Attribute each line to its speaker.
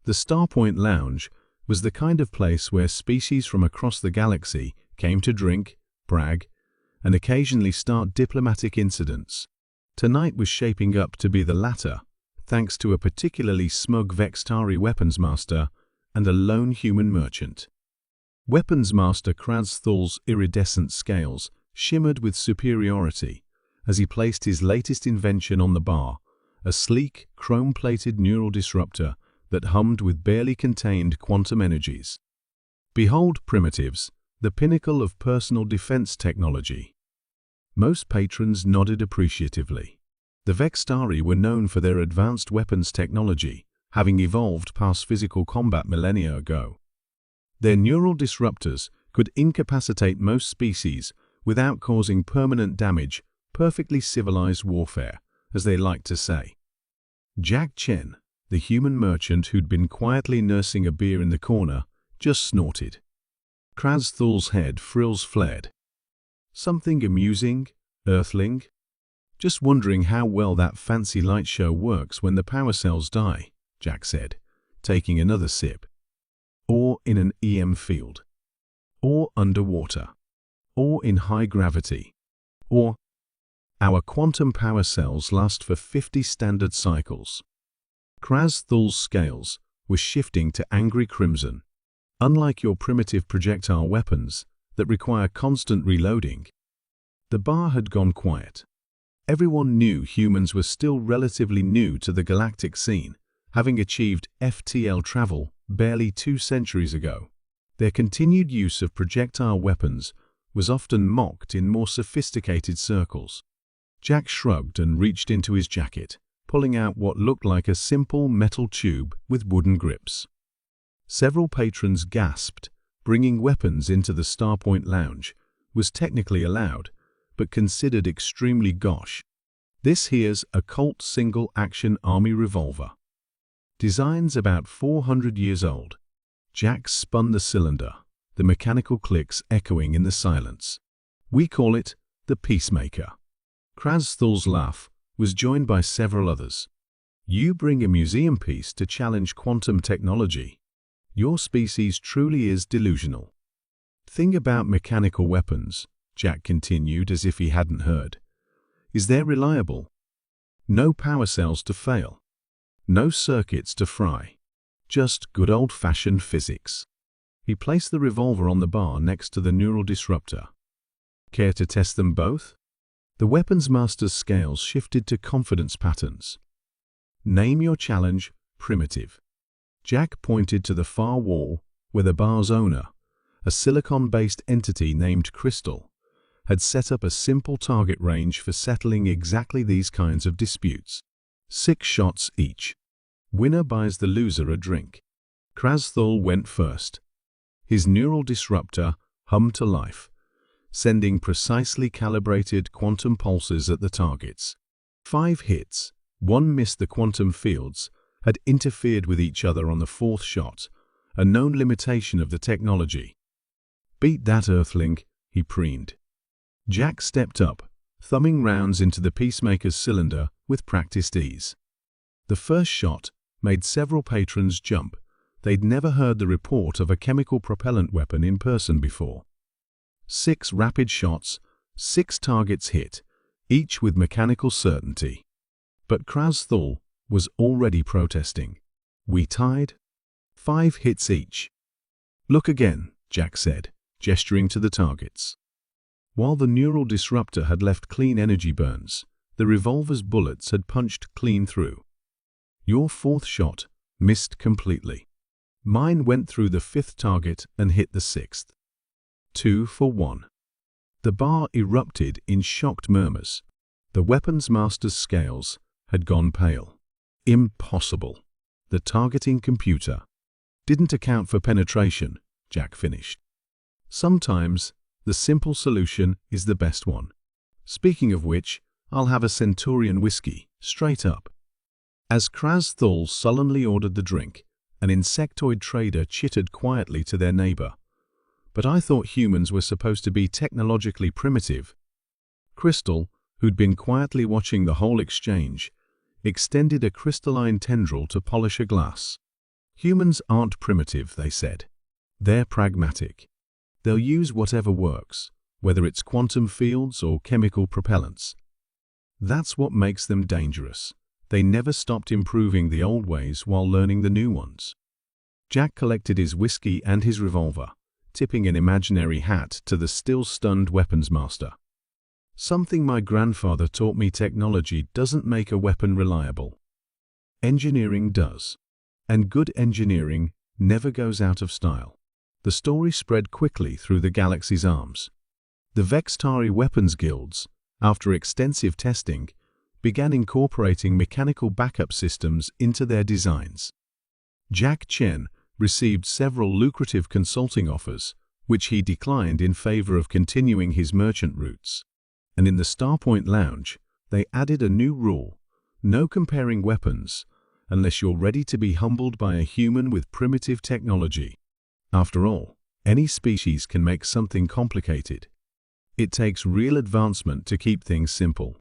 Speaker 1: The Starpoint Lounge was the kind of place where species from across the galaxy came to drink, brag, and occasionally start diplomatic incidents. Tonight was shaping up to be the latter, thanks to a particularly smug Vextari weapons master and a lone human merchant. Weapons master Kraz Thul's iridescent scales shimmered with superiority as he placed his latest invention on the bar, a sleek, chrome-plated neural disruptor that hummed with barely contained quantum energies. Behold primitives, the pinnacle of personal defense technology. Most patrons nodded appreciatively. The Vextari were known for their advanced weapons technology, having evolved past physical combat millennia ago. Their neural disruptors could incapacitate most species without causing permanent damage, perfectly civilized warfare, as they liked to say. Jack Chen, the human merchant who'd been quietly nursing a beer in the corner, just snorted. Kraz Thul's head frills flared. Something amusing, Earthling? Just wondering how well that fancy light show works when the power cells die, Jack said, taking another sip. Or in an EM field. Or underwater. Or in high gravity. Or our quantum power cells last for 50 standard cycles. Kraz Thul's scales were shifting to angry crimson. Unlike your primitive projectile weapons that require constant reloading, the bar had gone quiet. Everyone knew humans were still relatively new to the galactic scene, having achieved FTL travel barely 2 centuries ago. Their continued use of projectile weapons was often mocked in more sophisticated circles. Jack shrugged and reached into his jacket, pulling out what looked like a simple metal tube with wooden grips. Several patrons gasped. Bringing weapons into the Starpoint Lounge was technically allowed, but considered extremely gauche. This here's a Colt single-action army revolver. Design's about 400 years old. Jack spun the cylinder, the mechanical clicks echoing in the silence. We call it the Peacemaker. Kraz Thul's laugh was joined by several others. You bring a museum piece to challenge quantum technology. Your species truly is delusional. Thing about mechanical weapons, Jack continued as if he hadn't heard, is they're reliable. No power cells to fail. No circuits to fry. Just good old-fashioned physics. He placed the revolver on the bar next to the neural disruptor. Care to test them both? The weapons master's scales shifted to confidence patterns. Name your challenge, primitive. Jack pointed to the far wall where the bar's owner, a silicon-based entity named Crystal, had set up a simple target range for settling exactly these kinds of disputes. 6 shots each. Winner buys the loser a drink. Kraz Thul went first. His neural disruptor hummed to life, sending precisely calibrated quantum pulses at the targets. 5 hits, 1 missed. The quantum fields had interfered with each other on the 4th shot, a known limitation of the technology. Beat that, Earthling, he preened. Jack stepped up, thumbing rounds into the Peacemaker's cylinder with practiced ease. The first shot made several patrons jump. They'd never heard the report of a chemical propellant weapon in person before. 6 rapid shots, 6 targets hit, each with mechanical certainty. But Kraz Thul was already protesting. We tied? 5 hits each. Look again, Jack said, gesturing to the targets. While the neural disruptor had left clean energy burns, the revolver's bullets had punched clean through. Your 4th shot missed completely. Mine went through the 5th target and hit the 6th. 2 for 1. The bar erupted in shocked murmurs. The weapons master's scales had gone pale. Impossible. The targeting computer didn't account for penetration, Jack finished. Sometimes the simple solution is the best one. Speaking of which, I'll have a Centurion whiskey, straight up. As Kraz Thul sullenly ordered the drink, an insectoid trader chittered quietly to their neighbor. But I thought humans were supposed to be technologically primitive. Crystal, who'd been quietly watching the whole exchange, extended a crystalline tendril to polish a glass. Humans aren't primitive, they said. They're pragmatic. They'll use whatever works, whether it's quantum fields or chemical propellants. That's what makes them dangerous. They never stopped improving the old ways while learning the new ones. Jack collected his whiskey and his revolver, tipping an imaginary hat to the still-stunned weapons master. Something my grandfather taught me: technology doesn't make a weapon reliable. Engineering does. And good engineering never goes out of style. The story spread quickly through the galaxy's arms. The Vextari weapons guilds, after extensive testing, began incorporating mechanical backup systems into their designs. Jack Chen received several lucrative consulting offers, which he declined in favor of continuing his merchant routes. And in the Starpoint Lounge, they added a new rule: no comparing weapons, unless you're ready to be humbled by a human with primitive technology. After all, any species can make something complicated. It takes real advancement to keep things simple.